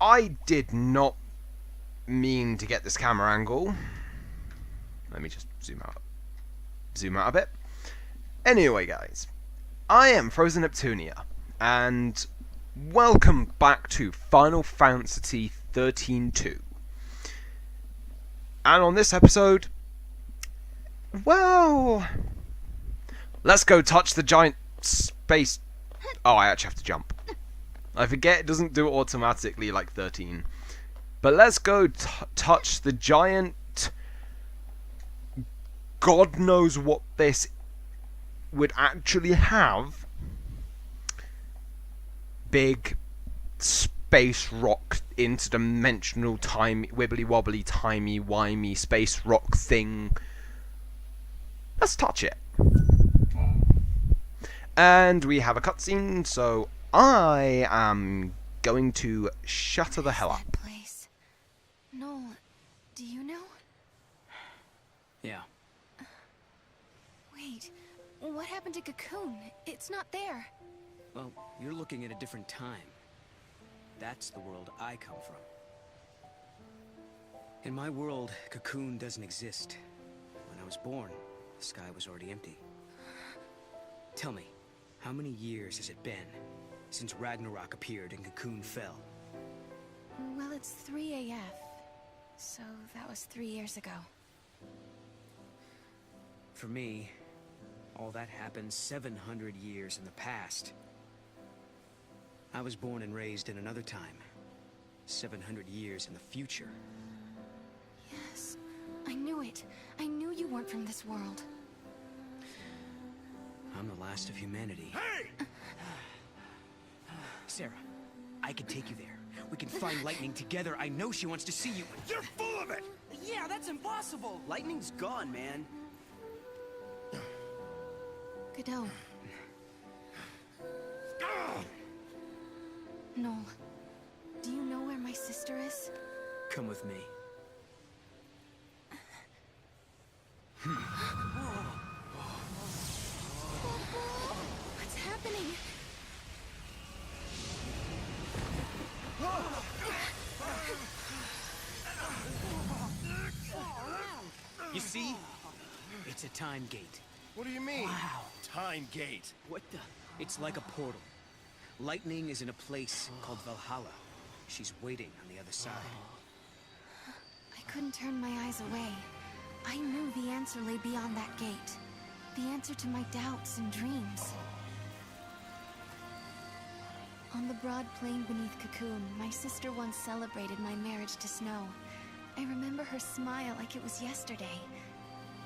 I did not mean to get this camera angle. Let me just zoom out a bit. Anyway, guys, I am Frozen Neptunia, and welcome back to Final Fantasy 13-2. And on this episode, well, let's go touch the giant space... Oh, I actually have to jump. I forget it doesn't do it automatically like 13. But let's go touch the giant... God knows what this would actually have. Big space rock interdimensional timey wibbly wobbly timey wimey space rock thing. Let's touch it. And we have a cutscene, so I am going to shut the hell up. Place. Noel, do you know? Yeah. Wait, what happened to Cocoon? It's not there. Well, you're looking at a different time. That's the world I come from. In my world, Cocoon doesn't exist. When I was born, the sky was already empty. Tell me, how many years has it been since Ragnarok appeared and Cocoon fell? Well, it's 3 AF, so that was 3 years ago. For me, all that happened 700 years in the past. I was born and raised in another time. 700 years in the future. Yes, I knew it. I knew you weren't from this world. I'm the last of humanity. Hey! Sarah, I can take you there. We can find Lightning together. I know she wants to see you. You're full of it! Yeah, that's impossible. Lightning's gone, man. Godot. Noel, do you know where my sister is? Come with me. What's happening? You see? It's a time gate. What do you mean? Wow. Time gate. What the? It's like a portal. Lightning is in a place called Valhalla. She's waiting on the other side. I couldn't turn my eyes away. I knew the answer lay beyond that gate. The answer to my doubts and dreams. On the broad plain beneath Cocoon, my sister once celebrated my marriage to Snow. I remember her smile like it was yesterday.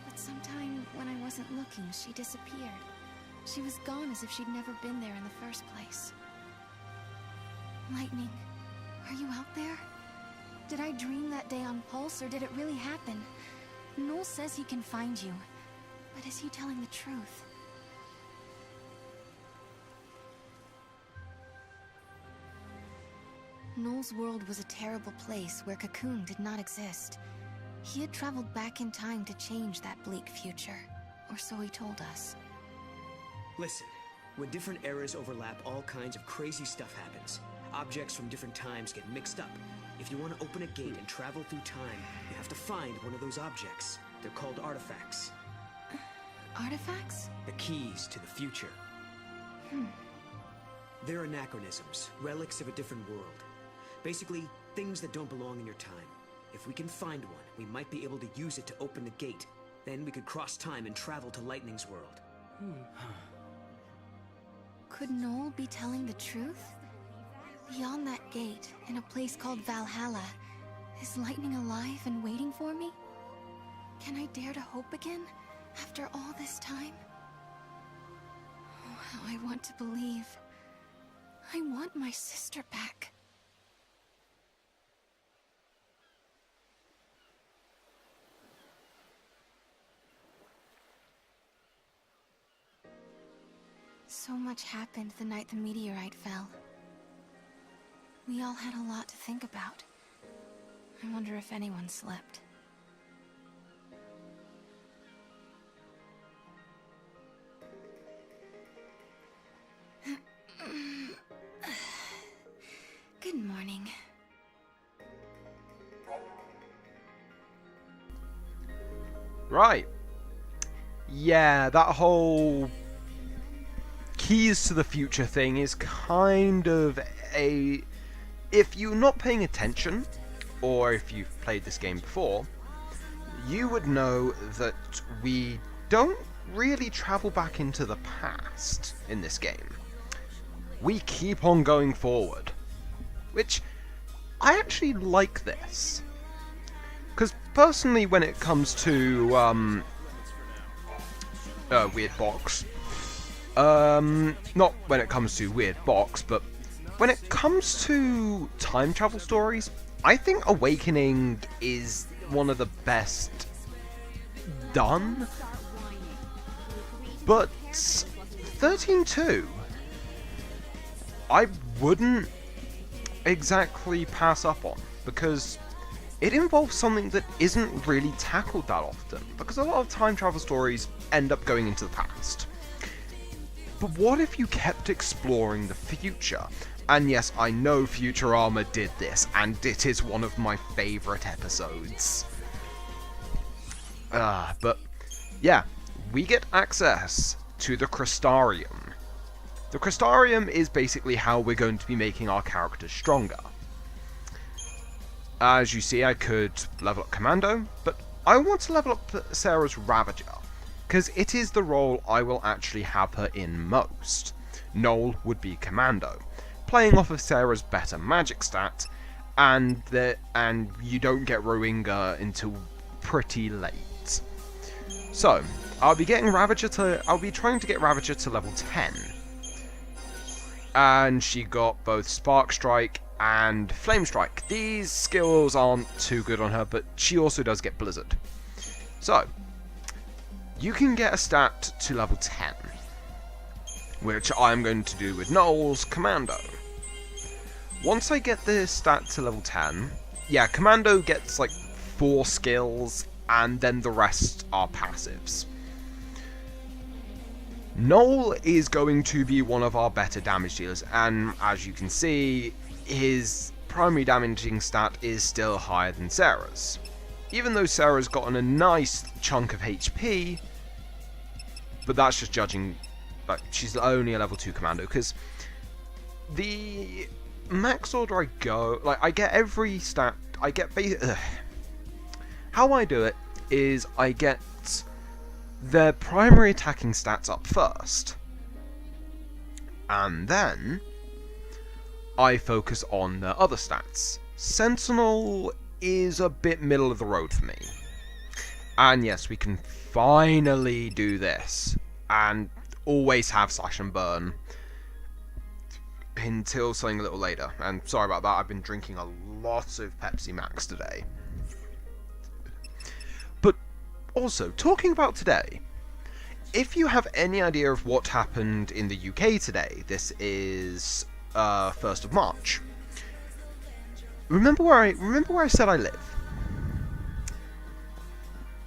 But sometime when I wasn't looking, she disappeared. She was gone as if she'd never been there in the first place. Lightning, are you out there? Did I dream that day on Pulse, or did it really happen? Noel says he can find you, but is he telling the truth? Noel's world was a terrible place where Cocoon did not exist. He had traveled back in time to change that bleak future, or so he told us. Listen, when different eras overlap, all kinds of crazy stuff happens. Objects from different times get mixed up. If you want to open a gate and travel through time, you have to find one of those objects. They're called artifacts. Artifacts? The keys to the future. They're anachronisms, relics of a different world. Basically, things that don't belong in your time. If we can find one, we might be able to use it to open the gate. Then we could cross time and travel to Lightning's world. Could Noel be telling the truth? Beyond that gate, in a place called Valhalla, is Lightning alive and waiting for me? Can I dare to hope again, after all this time? Oh, how I want to believe. I want my sister back. So much happened the night the meteorite fell. We all had a lot to think about. I wonder if anyone slept. Good morning. Right. Yeah, that whole keys to the future thing is kind of a... If you're not paying attention, or if you've played this game before, you would know that we don't really travel back into the past in this game. We keep on going forward. Which, I actually like this. Because personally, when it comes to Weird Box, not when it comes to Weird Box, but when it comes to time travel stories, I think Awakening is one of the best done. But 13-2, I wouldn't exactly pass up on, because it involves something that isn't really tackled that often, because a lot of time travel stories end up going into the past. But what if you kept exploring the future? And yes, I know Futurama did this, and it is one of my favourite episodes. But yeah, we get access to the Crystarium. The Crystarium is basically how we're going to be making our characters stronger. As you see, I could level up Commando, but I want to level up Sarah's Ravager, because it is the role I will actually have her in most. Noel would be Commando, playing off of Sarah's better magic stat, and you don't get Rohingya until pretty late. So, I'll be trying to get Ravager to level 10. And she got both Spark Strike and Flame Strike. These skills aren't too good on her, but she also does get Blizzard. So, you can get a stat to level 10, which I'm going to do with Noel's Commando. Once I get the stat to level 10, yeah, Commando gets like 4 skills, and then the rest are passives. Noel is going to be one of our better damage dealers, and as you can see, his primary damaging stat is still higher than Sarah's. Even though Sarah's gotten a nice chunk of HP, but that's just judging, like, she's only a level 2 Commando, because the max order I go, like, I get every stat, I get how I do it is I get their primary attacking stats up first, and then I focus on the other stats. Sentinel is a bit middle of the road for me, and yes, we can finally do this and always have Slash and Burn until something a little later. And sorry about that, I've been drinking a lot of Pepsi Max today. But also, talking about today, if you have any idea of what happened in the UK today, this is 1st of March. Remember where I said I live?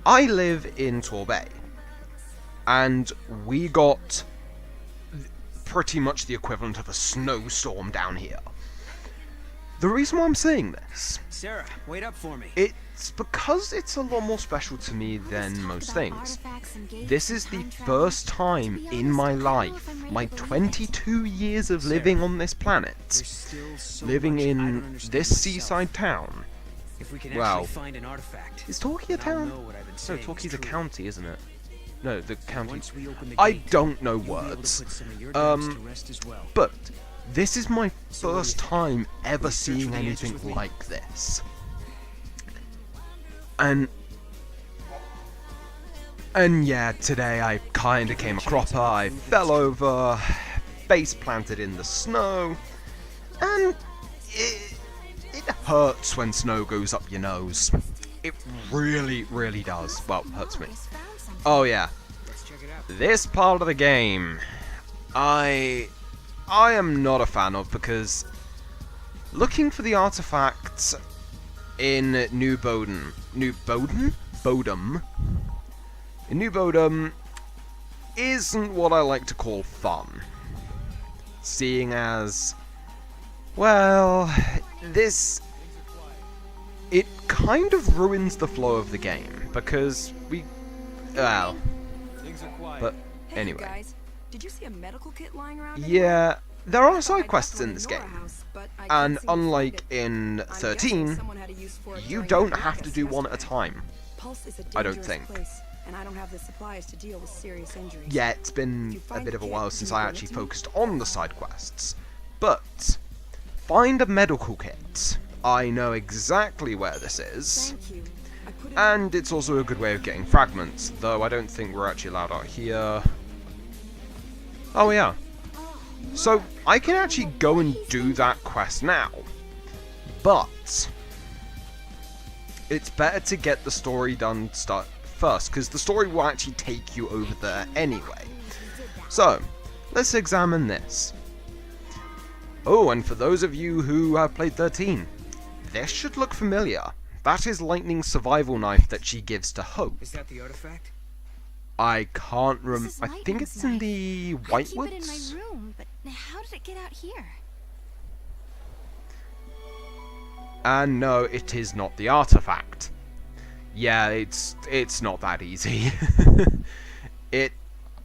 I live in Torbay, and we got pretty much the equivalent of a snowstorm down here. The reason why I'm saying this, Sarah, wait up for me. it's because it's a lot more special to me than most things. This is the first time in my life, my 22 years of living on this planet, living in this seaside town. If we can Well, actually find an artifact, is Torquay a then I'll town? know what I've been No, saying is Torquay's a true. county, isn't it? No, the county. Once we open the I gate, don't know you'll be able to words. put some of your doubts to rest as well. But this is my So what do first you think? time ever Will you search seeing for the answers anything with me? like this. And yeah, today I kinda came a cropper, I fell over, face planted in the snow, and it hurts when snow goes up your nose. It really, really does. Well, hurts me. Oh yeah, Let's check it out. this part of the game, I am not a fan of, because looking for the artifacts in New Bodum, isn't what I like to call fun. Seeing as, well, it kind of ruins the flow of the game, because Well, Things are quiet. but Hey, anyway. guys. Did you see a medical kit lying around? Yeah, there are I side dropped quests one in this Nora game. House, but I And can't seem to find unlike it. in I'm guessing 13, someone had a use for it you during don't that have to ruckus do one at a yesterday. time. Pulse is a I don't dangerous think. place, and I don't have the supplies to deal with serious injuries. Yeah, it's been a bit of a while since I actually focused on the side quests. But, find a medical kit. I know exactly where this is. Thank you. I put it And it's also a good way of getting fragments, though I don't think we're actually allowed out here. Oh yeah. So, I can actually go and do that quest now. But, it's better to get the story done first, because the story will actually take you over there anyway. So, let's examine this. Oh, and for those of you who have played 13, this should look familiar. That is Lightning's survival knife that she gives to Hope. Is that the artifact? I can't remember. This is I think Lightning's it's in knife. the I keep it in my Whitewoods. room, but how did it get out here? And no, it is not the artifact. Yeah, it's not that easy.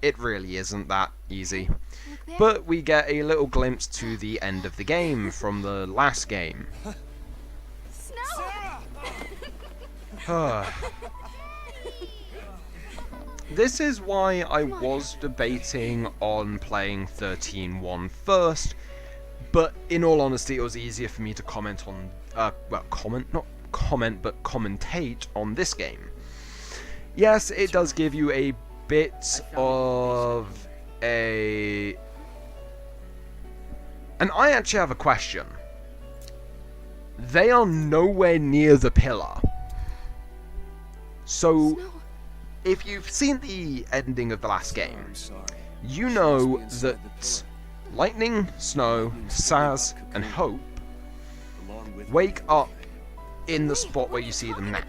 It really isn't that easy. Look there. But we get a little glimpse to the end of the game from the last game. Snow! This is why I was debating on playing 13-1 first, but in all honesty it was easier for me to comment on, commentate on this game. Yes, it does give you a bit of a... And I actually have a question. They are nowhere near the pillar. So, Snow. if you've seen the ending of the last game, I'm sorry. you know that Lightning, Snow, Saz, and Hope wake up in the spot where you see them now.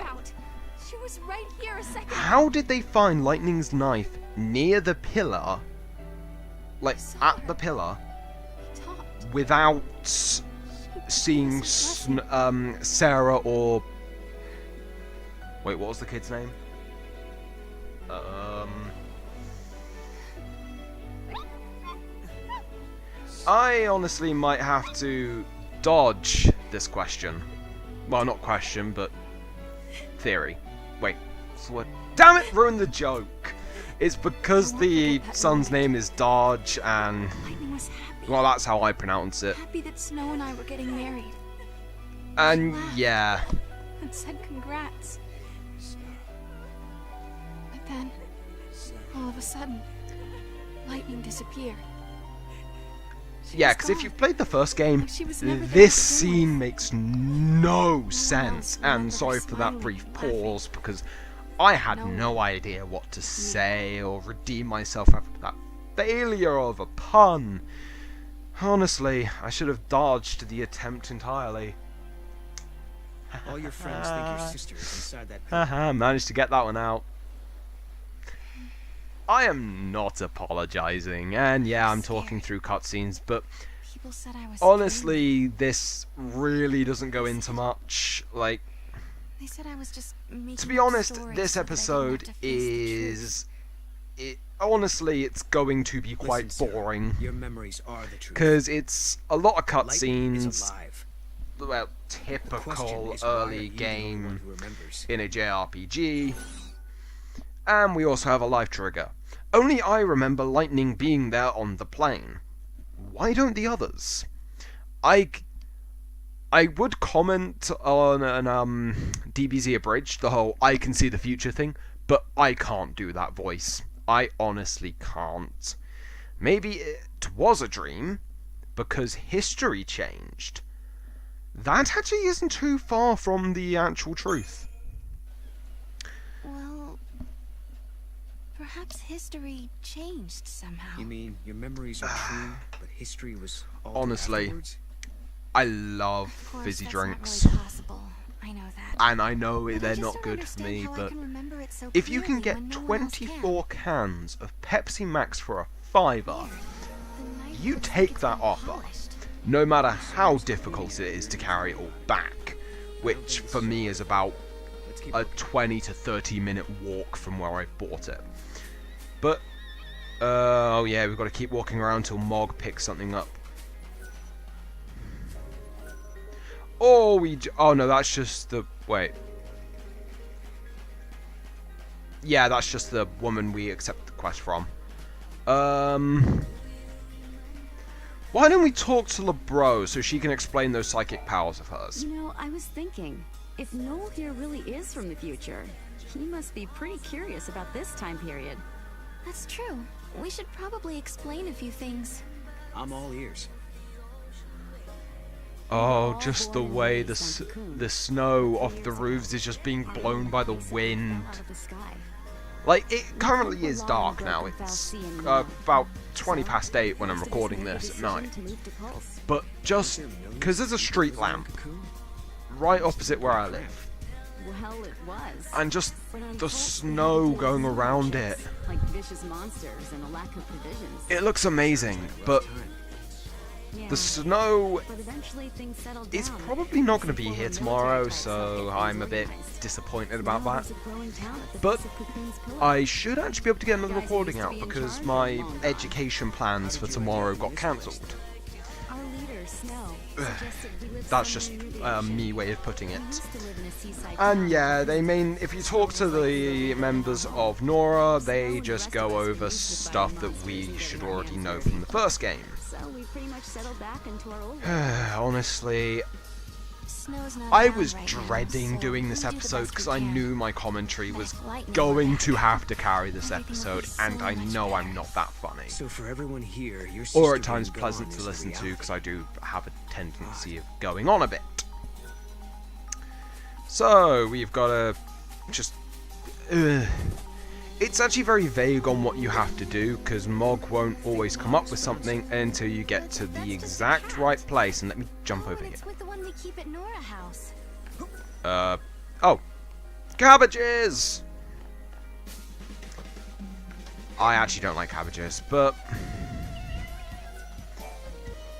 She was right here a second. How did they find Lightning's knife near the pillar, like at the pillar, We talked. without seeing Sarah or... Wait, what was the kid's name? I honestly might have to dodge this question. Well, not question, but theory. Wait, so what? Damn it, ruined the joke! It's because the son's name is Dodge, and... Lightning was happy. Well, that's how I pronounce it. Happy that Snow and I were getting married. And yeah, And said congrats. But then, all of a sudden, Lightning disappeared. yeah, because if you've played the first game, Like she was never there this to begin scene with. makes no sense. else And remember sorry her for that smiling, brief laughing. pause, because I had No no idea what to say or redeem myself after that failure of a pun. Honestly, I should have dodged the attempt entirely. All your friends think your sister is inside that pit. Haha, managed to get that one out. I am not apologizing, and yeah, I'm talking through cutscenes, but People said I was honestly, this really doesn't go into much. Like, They said I was just making to be up honest, stories this so that I didn't have episode to face the truth. is... honestly, it's going to be quite Listen, sir, boring. Your memories are the truth. Because it's a lot of Lightning is cutscenes, alive. well, The question typical is, why are early you the only one game who remembers? in a JRPG. And we also have a life trigger. Only I remember Lightning being there on the plane. Why don't the others? I would comment on an DBZ Abridged, the whole I can see the future thing, but I can't do that voice. I honestly can't. Maybe it was a dream, because history changed. That actually isn't too far from the actual truth. Well, perhaps history changed somehow. You mean your memories are true, but history was altered Honestly, afterwards? I love Of course, fizzy that's drinks. Not really possible. I know that. And I know But I they're just not don't good for understand me, how I but can remember it so if you can clearly get when no one else can. 24 cans of Pepsi Max for a $5, The knife you looks like take it's that been offer, polished. no matter how difficult it is to carry it all back, which for me is about keep a looking. 20 to 30 minute walk from where I bought it. But, oh yeah, we've got to keep walking around till Mog picks something up. Oh, oh no, that's just the, wait. Yeah, that's just the woman we accept the quest from. Why don't we talk to LeBro so she can explain those psychic powers of hers? You know, I was thinking, if Noel here really is from the future, he must be pretty curious about this time period. That's true. We should probably explain a few things. I'm all ears. Oh, all just the born and way raised on Cocoon. the snow off the roofs is just being blown by the wind. Out of the sky. Like, it currently is dark now. It's about 20 past 8 when I'm recording this at night. But just because there's a street lamp right opposite where I live, Well, it was. and just But on the Pulse, snow they going deal with around hardships, it, like vicious monsters and a lack of provisions. it looks amazing. But Yeah. the snow But eventually things settled is down. probably not going to be Former here military tomorrow, types so helped get I'm a things bit organized. disappointed about Now that. there's a growing town at the But base of Cocoon's pillar. I should actually be able to get another Guys recording used to out be in because charge my of long gone. education plans for tomorrow got cancelled. Our leader, Snow, suggested we live That's just somewhere near the ocean. me way of putting We it. used to live in a seaside And town. yeah, they mean if you talk to the members of Nora, they just go over stuff that we should already know from the first game. So we pretty much settled back into our old Honestly, Snow's not I around was right now, dreading so doing this we'll do the episode best because we I can. knew my commentary was Lightning going back. to have to carry this Everything will episode, be so and I much know I'm better. not that funny. So for everyone here, your Or sister at times being pleasant gone to is a listen to reality. because I do have a tendency of going on a bit. So we've got to just. It's actually very vague on what you have to do because Mog won't always come up with something until you get to the exact right place. And let me jump over here. It's with the one we keep at Nora House. Oh, cabbages! I actually don't like cabbages, but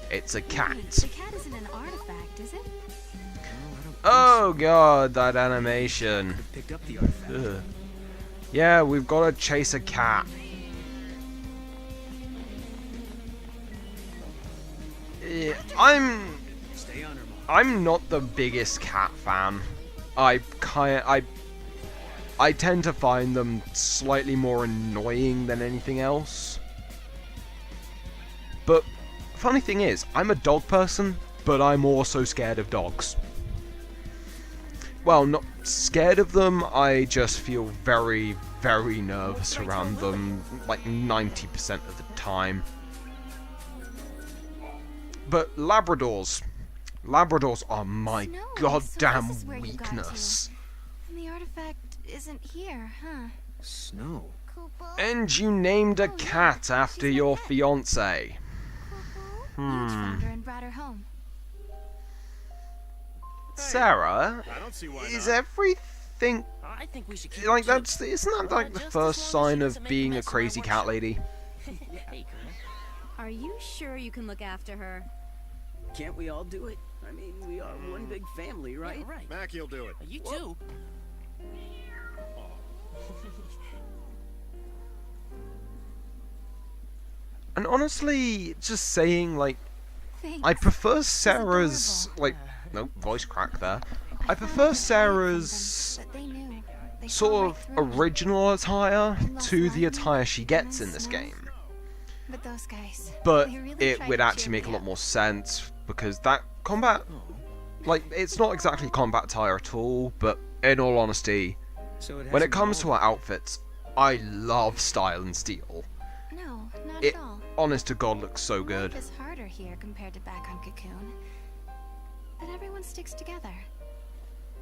it's a cat. Wait, the cat isn't an artifact, is it? Oh god, that animation. Could've picked up the artifact. Ugh. Yeah, we've got to chase a cat. Stay on her, Mom. I'm not the biggest cat fan. I tend to find them slightly more annoying than anything else. But funny thing is, I'm a dog person, but I'm also scared of dogs. Well, not scared of them, I just feel very, very nervous around them, like 90% of the time. But Labradors are my No, so goddamn this is where you got to. weakness. And the artifact isn't here, huh? Snow. Kupo? And you named a Oh, yeah, cat after she's my your pet. fiance. Kupo? You found her and brought her home. Sarah, I don't see why is not. everything I think we should keep like it isn't that like the Just as first long as she sign of doesn't make a being a mess of my crazy cat workshop. lady? Hey, Colonel. Are you sure you can look after her? Can't we all do it? I mean, we are one big family, right? Yeah, right. Mackie will do it. You too. And honestly, just saying like Thanks. I prefer Sarah's adorable. like no voice crack there. I found prefer out Sarah's but they knew. They saw sort right of through me. original attire Lost to the Lightning, attire she gets and in this Snow. game. But those guys. But they really it tried would to actually cheer make a me lot up. more sense because that combat, like, it's not exactly combat attire at all, but in all honesty, So when it hasn't comes to all- her outfits, I love Style and Steel. No, not It, at all. honest to God, looks so good. Life is harder here compared to back on Cocoon. But everyone sticks together.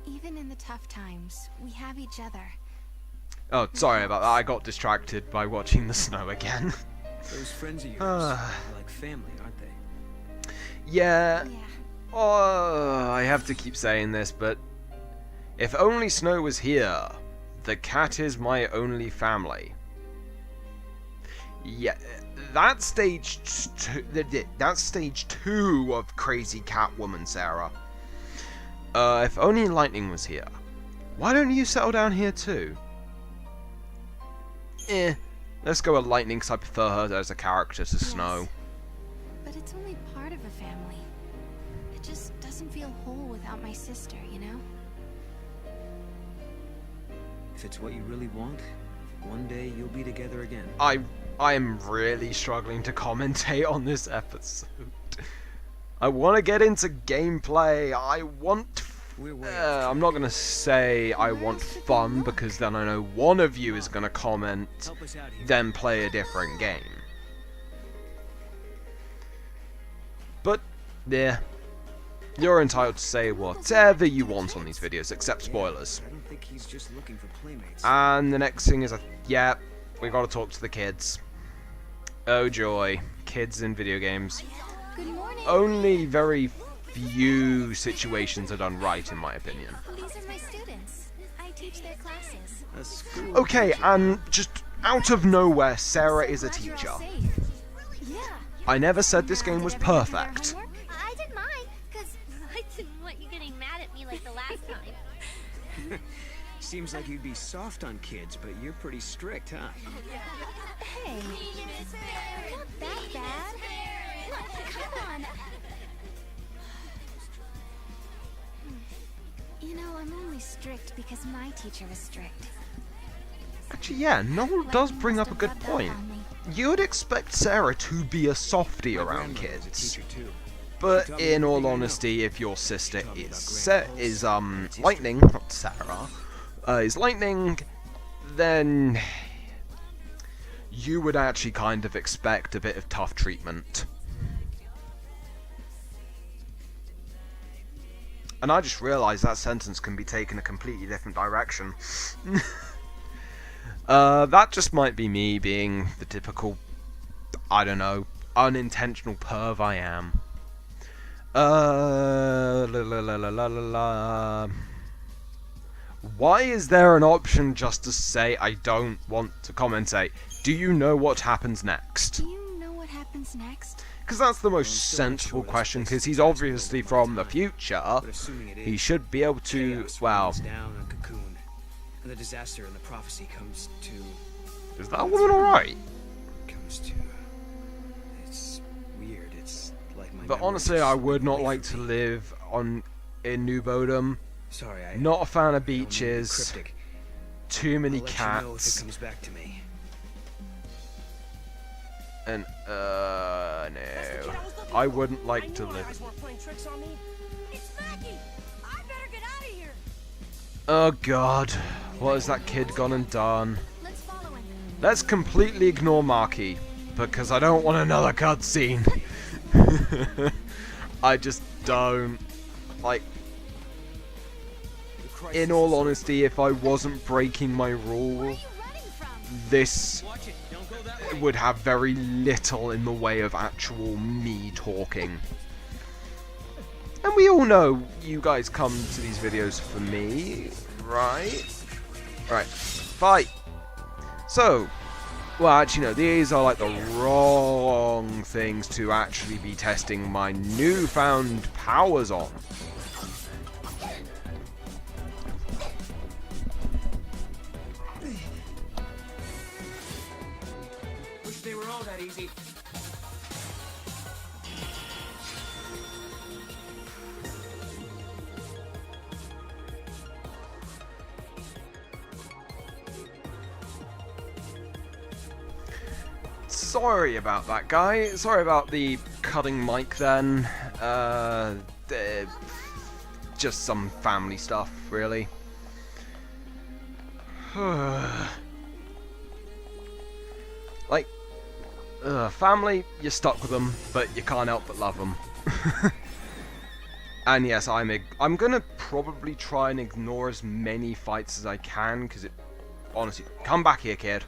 Even in the tough times, we have each other. Oh, sorry about that, I got distracted by watching the snow again. Those friends of yours Ah. are like family, aren't they? Yeah, Yeah. oh, I have to keep saying this, but if only Snow was here, the cat is my only family. Yeah, that's stage two of Crazy Catwoman, Sarah. If only Lightning was here, Why don't you settle down here too? Let's go with Lightning because I prefer her as a character to Snow. But it's only part of a family. It just doesn't feel whole without my sister, you know? If it's what you really want, one day you'll be together again. I am really struggling to commentate on this episode. I want to get into gameplay. I want... I'm not going to say I want fun, because then I know one of you is going to comment, Help us out here. then play a different game. But, yeah. You're entitled to say whatever you want on these videos, except spoilers. I don't think he's just looking for playmates. And the next thing is, yeah, we got to talk to the kids. Oh joy, kids in video games. Good morning. Only very few situations are done right, in my opinion. These are my students. I teach their classes. A school Okay, teacher. and just out of nowhere, Sarah is a Glad you're all teacher. safe. Yeah. I never said this game was Did everyone do their perfect. homework? I did mine, because I didn't want you getting mad at me like the last time. Seems like you'd be soft on kids, but you're pretty strict, huh? Hey, not that bad. Come on. You know, I'm only strict because my teacher was strict. Actually, yeah, Noel does Lightning bring must up a have good rubbed off point. on me. You'd expect Sarah to be a softie My around grandmother was a kids. teacher, too. But She taught me in all everything I know. honesty, if your sister taught me is about Grand Pulse, its history. Lightning, not Sarah, is Lightning, then you would actually kind of expect a bit of tough treatment. And I just realised that sentence can be taken a completely different direction. That just might be me being the typical, I don't know, unintentional perv I am. La la la la la la la. Why is there an option just to say I don't want to commentate? Do you know what happens next? Do you know what happens next? Because that's the most I'm still not sensible sure. question, This because he's place obviously will open from the time. future. But assuming it is, He should be able to, chaos well, rains down on Cocoon, and the disaster in the prophecy comes to... is that woman alright? It's weird. It's like my But memories honestly, are I slipping would not away like from to me. live in New Bodom. Sorry, I Not a fan of don't mean to be beaches. cryptic. Too many I'll let you know if it cats. comes back to me. And, no. I wouldn't like to live. It's Maggie! I better get out of here! Oh god. What has that kid gone and done? Let's follow him. Let's completely ignore Marky, because I don't want another cutscene. I just don't. Like, The crisis in is all so honesty, if I wasn't breaking my Where are rule, you running from? this Watch it. Don't go that way. would have very little in the way of actual me talking. And we all know you guys come to these videos for me, right? Right, fight! So, well actually no, these are like the wrong things to actually be testing my newfound powers on. Wish they were all that easy. Sorry about that, guy. Sorry about the cutting mic then. Just some family stuff, really. Like, family, you're stuck with them, but you can't help but love them. And yes, I'm gonna probably try and ignore as many fights as I can, because it, honestly, come back here, kid.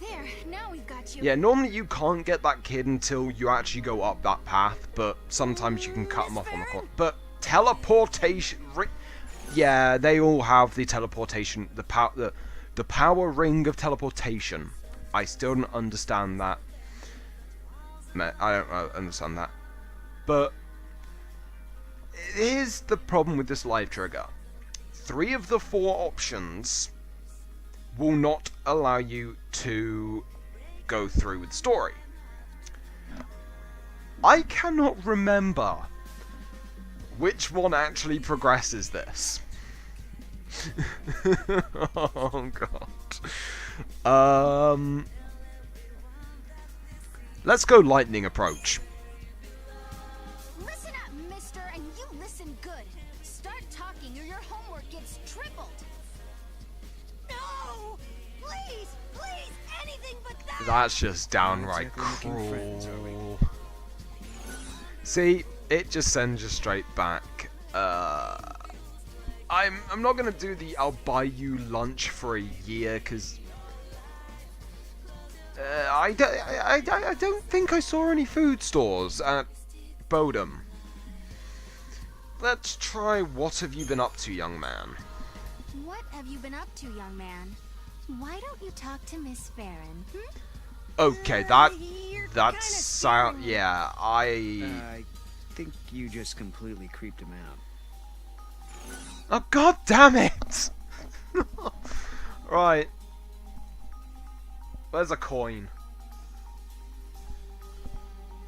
There, now we've got you. Yeah, normally you can't get that kid until you actually go up that path, but sometimes you can cut them off on the corner. But teleportation, yeah, they all have the teleportation, the power ring of teleportation. I still don't understand that. I don't understand that. But here's the problem with this live trigger. 3 of the 4 options will not allow you to go through with the story. I cannot remember which one actually progresses this. Oh god. Let's go lightning approach. Listen up, mister, and you listen good. Start talking or your homework gets tripled. No! Please, please, anything but that! That's just downright Exactly making friends, are we? cruel. See, it just sends you straight back. I'm not gonna do the I'll buy you lunch for a year, because I don't think I saw any food stores at Bodum. Let's try what have you been up to, young man? What have you been up to, young man? Why don't you talk to Miss Farron? Okay, You're that's scaring me. yeah, I think you just completely creeped him out. Oh god damn it! Right. Where's a coin?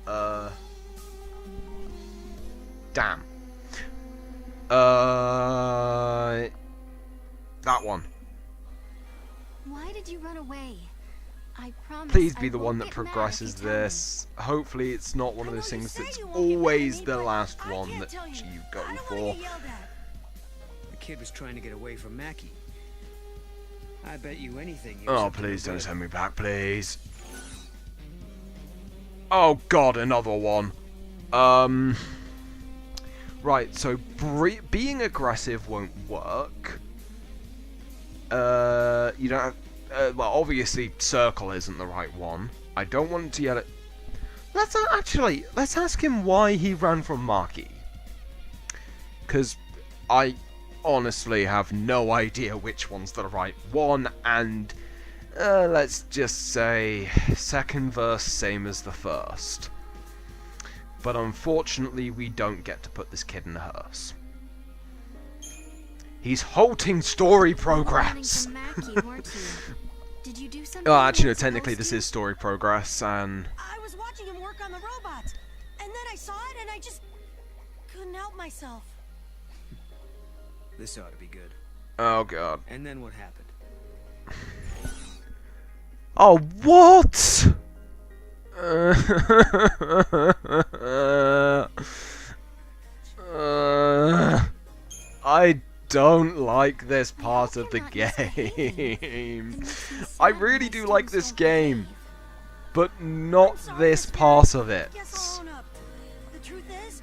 Damn. That one. Why did you run away? I promise. Please I be the won't one that get mad if progresses you tell me. this. Hopefully it's not one of I those know you things say that's you won't get mad at always me, the but last I one can't that tell you. you go I don't for. wanna get yelled at. The kid was trying to get away from Mackie. I bet you anything. he was Oh, up to no please don't good. send me back, please. Oh god, another one. Right, so being aggressive won't work. You don't have... well, obviously, circle isn't the right one. I don't want to yell at... Let's ask him why he ran from Marky. Because I honestly have no idea which one's the right one, and let's just say second verse same as the first. But unfortunately we don't get to put this kid in a hearse. He's halting story progress! You were running from Mackie, weren't you? Did you do something? Oh, you actually no, weren't technically supposed this to? is story progress, and... I was watching him work on the robots, and then I saw it and I just couldn't help myself. This ought to be good. Oh god. And then what happened? Oh, what? I don't like this part of the game. I really do like this game, but not this part of it. Guess I'll own up. The truth is,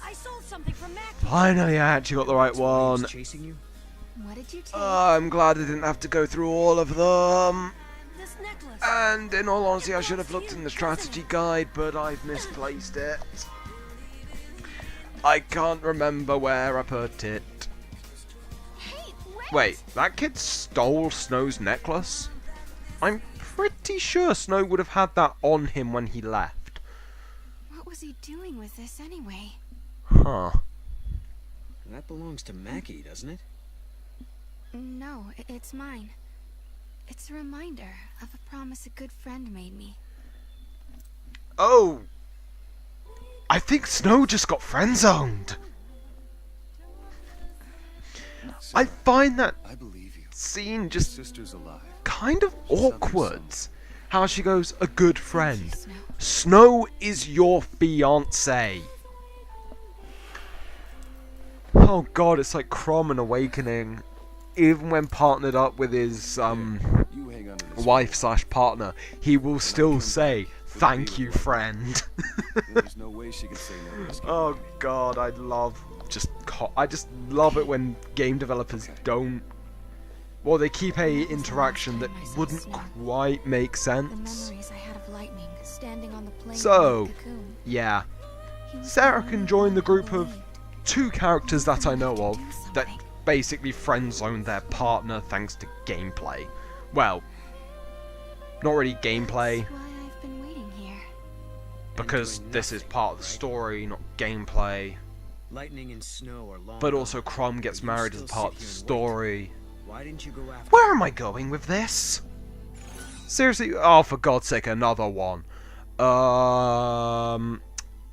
I sold something from Mackie. Finally, I actually got the right That's why he was one. chasing you? What did you take? I'm glad I didn't have to go through all of them. This necklace. And in all honesty, I should have looked in the strategy guide, but I've misplaced it. I can't remember where I put it. Hey, Wait, that kid stole Snow's necklace? I'm pretty sure Snow would have had that on him when he left. What was he doing with this anyway? Huh. That belongs to Mackie, doesn't it? No, it's mine. It's a reminder of a promise a good friend made me. Oh! I think Snow just got friend-zoned! I find that I believe you. scene just Sister's alive. kind of awkward. How she goes, a good friend. Snow. Snow is your fiancé. Oh god, it's like Crom and Awakening. Even when partnered up with his You hang on to this. wife/partner, he will still say, "Thank you, friend." There's no way she can say no to this kid. Oh god, I just love it when game developers don't. Well, they keep a interaction that wouldn't quite make The sense. memories I had of Lightning standing on the plane So, in the cocoon. Yeah, He was Sarah the can one join the I group of believed. 2 characters that I know of Do that something. basically friend-zone their partner thanks to gameplay. Well, not really gameplay, That's why I've been waiting here. because doing this is nothing, part of the right? story, not gameplay. Lightning and snow are long But also gone, Crom gets but you married as still part of sit the here and story. wait. Why didn't you go after Where am I going with this? Seriously? Oh, for God's sake, another one.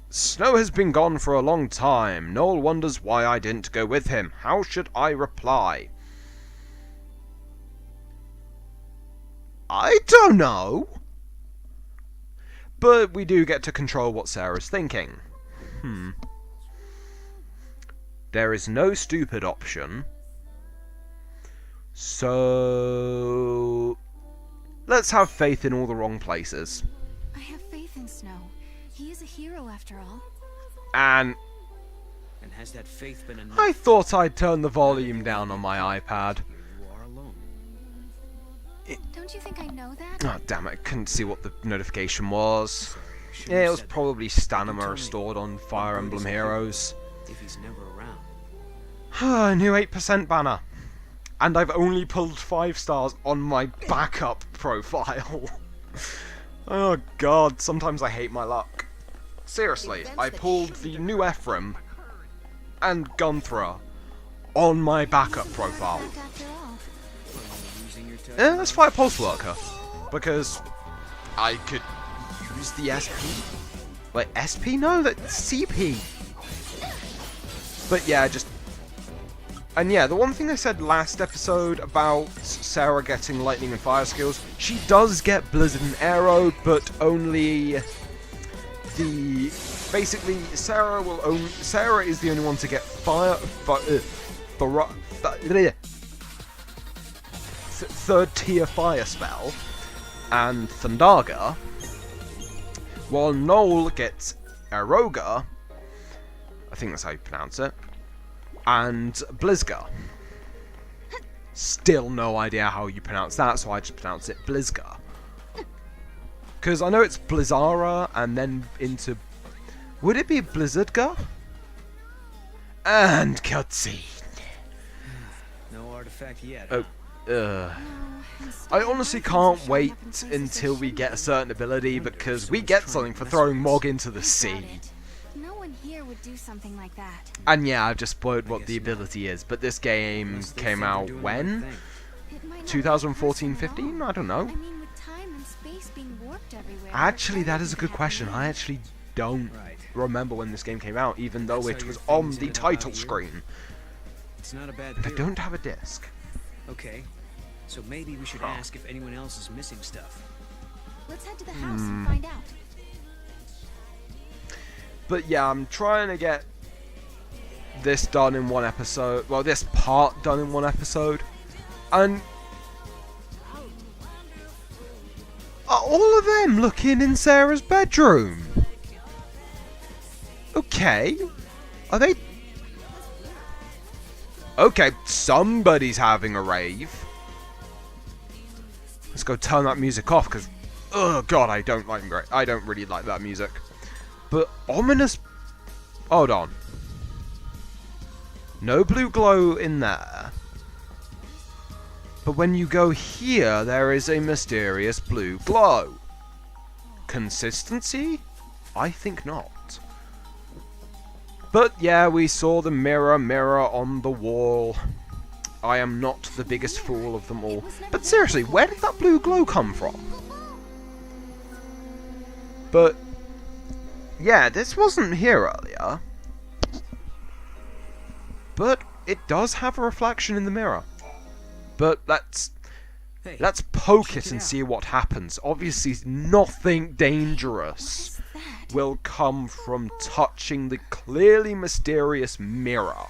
Snow has been gone for a long time. Noel wonders why I didn't go with him. How should I reply? I don't know. But we do get to control what Sarah's thinking. There is no stupid option. So let's have faith in all the wrong places. I have faith in Snow. He is a hero after all. And And has that faith been enough? I thought I'd turn the volume down on my iPad. Here you are alone. Don't you think I know that? Oh, damn it, I couldn't see what the notification was. Sorry, I shouldn't Yeah, have it was said probably that. stamina Tell me, restored on what Fire good Emblem is a Heroes. hero if he's never around? New 8% banner. And I've only pulled 5 stars on my backup profile. Oh god, sometimes I hate my luck. Seriously, I pulled the new Ephraim and Gunthra on my backup profile. Fact after all. Are you losing your touch? Let's fight Pulse Worker. Because I could use the SP. Wait, SP? No, that's CP. But yeah, just... And yeah, the one thing I said last episode about Sarah getting lightning and fire skills, she does get Blizzard and Arrow, but only the... Basically, Sarah is the only one to get third tier fire spell, and Thundaga, while Noel gets Aroga, I think that's how you pronounce it, and Blizga. Still no idea how you pronounce that, so I just pronounce it Blizga. Because I know it's Blizzara, and then into... Would it be Blizzardga? And cutscene. No artifact yet. Oh, huh? I honestly can't wait until we get a certain ability, because we get something for throwing Mog into the sea. No one here would do something like that. And yeah, I've just spoiled what the ability is, but this game Unless they came think they're out doing the when? right thing. It might not be 2014, personal. 15? I don't know. I mean, with time and space being warped everywhere. Actually, that is a everything good could question. happen. I actually don't Right. remember when this game came out, even though That's it how was your on feelings the ended up out title here? screen. It's not a bad And I theory. don't have a disc. Okay. So maybe we should ask if anyone else is missing stuff. Let's head to the house and find out. But yeah, I'm trying to get this done in one episode. Well, this part done in one episode. And are all of them looking in Sarah's bedroom? Okay. Are they... Okay, somebody's having a rave. Let's go turn that music off, because... Oh god, I don't really like that music. But ominous... Hold on. No blue glow in there. But when you go here, there is a mysterious blue glow. Consistency? I think not. But yeah, we saw the mirror on the wall. I am not the biggest fool of them all. But seriously, where did that blue glow come from? But yeah, this wasn't here earlier. But it does have a reflection in the mirror. But let's Hey, poke check it it and out. see what happens. Obviously, nothing dangerous What is that? will come from touching the clearly mysterious mirror.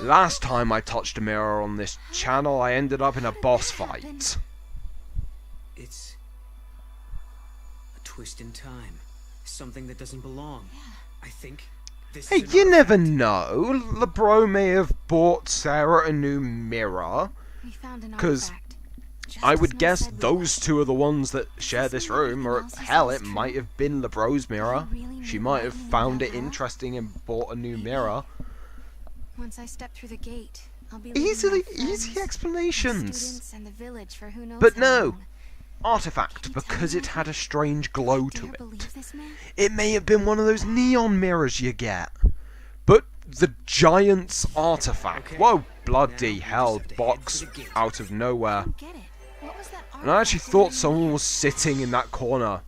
Last time I touched a mirror on this channel, I ended up in a boss fight. it's a twist in time. Something that doesn't belong. I think this Hey, is an you never artifact. know. LeBro may have bought Sarah a new mirror. We found an 'Cause artifact. Just I as would Snow guess said we those two are the ones that share this room, or hell, it might have been LeBro's mirror. She might have found it interesting and bought a new mirror. Once I step through the gate, I'll be Easily, leaving my easy friends, explanations. students, and the village for who knows But how no. long. artifact because it had a strange glow to Dare it. believe this man? It may have been one of those neon mirrors you get. But the giant's artifact. Okay. Whoa, Now bloody we hell, just have to head box for the gate. out of nowhere. I don't get it. What was that And I actually artifact thought doing? someone was sitting in that corner.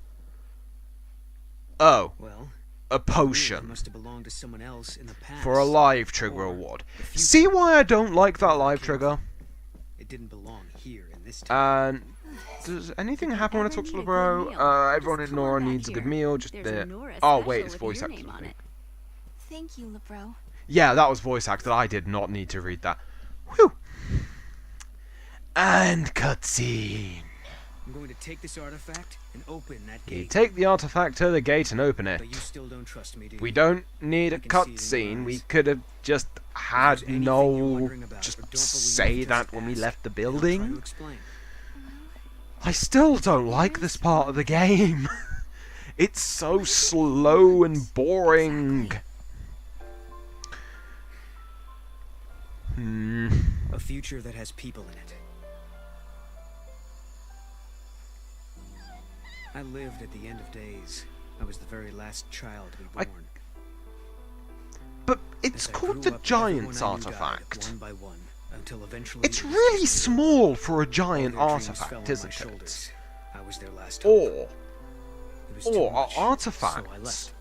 Oh, Well, a it potion. must have belonged to someone else in the past. For a live trigger Or award. the future. See why I don't like that live Came trigger? It didn't belong here in this town. And does anything happen when I talk to Ever need a LeBro? good meal? Everyone Just in come on Nora back needs a good here. meal. Just There's a there. Nora Oh special wait, it's with voice your acted. name on it. Thank you, LeBro. Yeah, that was voice acted. I did not need to read that. Whew. And cutscene. I'm going to take this artifact and open that You gate. take the artifact to the gate and open it. But you still don't trust me, do you? We don't need a I can see it in your cutscene. We eyes. could have just had there's anything you're no. wondering about Just or don't believe, say just that when we ask. left the I'll try to building. explain. I still don't like this part of the game. It's so slow and boring. A future that has people in it. I lived at the end of days. I was the very last child to be I- born. But it's As I called grew the up, Giant's everyone I knew died, artifact. one by one, until eventually It's it was really just me. small for a All giant their dreams fell artifact, on my isn't it? shoulders. I was their last hope. Or It was too are much, so I artifacts left.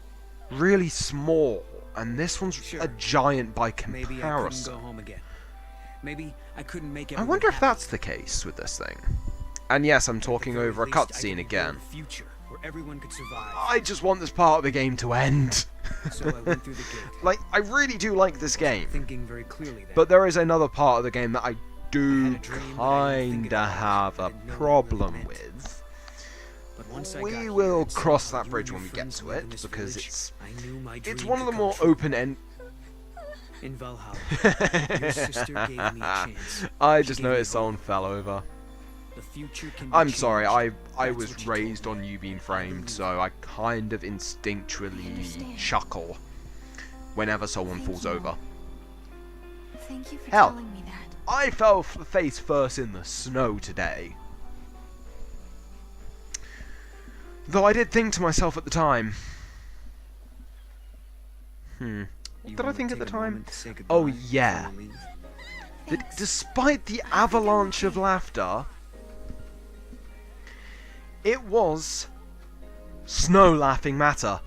really small, and this one's Sure. a giant by Maybe I couldn't comparison? go home again. Maybe I couldn't make I everyone wonder if happy. that's the case with this thing. And yes, I'm At the talking very over a least, I cutscene could again. build a future where everyone could survive. I just want this part of the game to end. So I went through the gate, Like, I really do like this game, thinking very clearly that but there is another part of the game that I I do had a dream that I didn't think kinda about, have I a didn't know what it really problem meant. with. But once I got We here will and saw cross how that you bridge and when your we get friends to lived in it, this because village, I knew my it's dream one of the could more come true. open-end. In Valhalla, your sister gave me a chance. I She just gave me noticed hope. someone fell over. The future can be I'm sorry, changed. I That's was what you raised told on me. you being I framed, believe so I kind of instinctually understand. chuckle whenever someone Thank falls you, over. Mom. Thank you for Hell. telling me that. I fell face first in the snow today. Though I did think to myself at the time. What You did I wanna think at take the a time? moment to say Oh, goodbye before yeah. we leave? That Thanks. despite the I think I'm avalanche of okay. laughter, it was snow laughing matter.